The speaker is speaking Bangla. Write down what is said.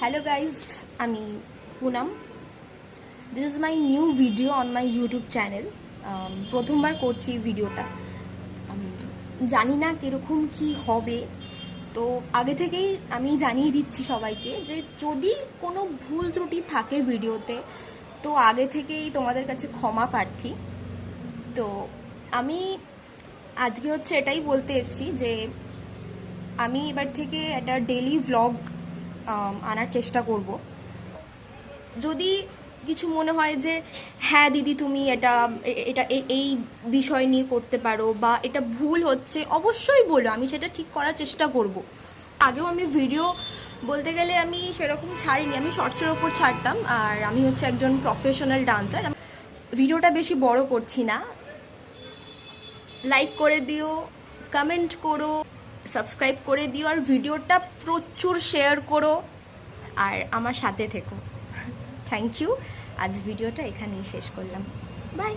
Hello guys, আমি Poonam. This is my new video on my YouTube channel. প্রথমবার করছি ভিডিওটা. জানি না কিরকম কি হবে, তো আগে থেকেই আমি জানিয়ে দিচ্ছি সবাইকে যে যদি কোনো ভুল ত্রুটি থাকে ভিডিওতে তো আগে থেকেই তোমাদের কাছে ক্ষমা প্রার্থী. তো আমি আজকে এটাই বলতে এসেছি যে আমি এবার থেকে একটা ডেইলি ভ্লগ আনার চেষ্টা করব. যদি কিছু মনে হয় যে হ্যাঁ দিদি তুমি এটা এটা এই বিষয় নিয়ে করতে পারো বা এটা ভুল হচ্ছে, অবশ্যই বলো, আমি সেটা ঠিক করার চেষ্টা করব. আগেও আমি ভিডিও বলতে গেলে আমি সেরকম ছাড়িনি, আমি শর্টসের ওপর ছাড়তাম. আর আমি একজন প্রফেশনাল ডান্সার. ভিডিওটা বেশি বড় করছি না. লাইক করে দিও, কমেন্ট করো, সাবস্ক্রাইব করে দিও, আর ভিডিওটা প্রচুর শেয়ার করো, আর আমার সাথে থেকো. Thank you. আজ ভিডিওটা এখানেই শেষ করলাম. বাই.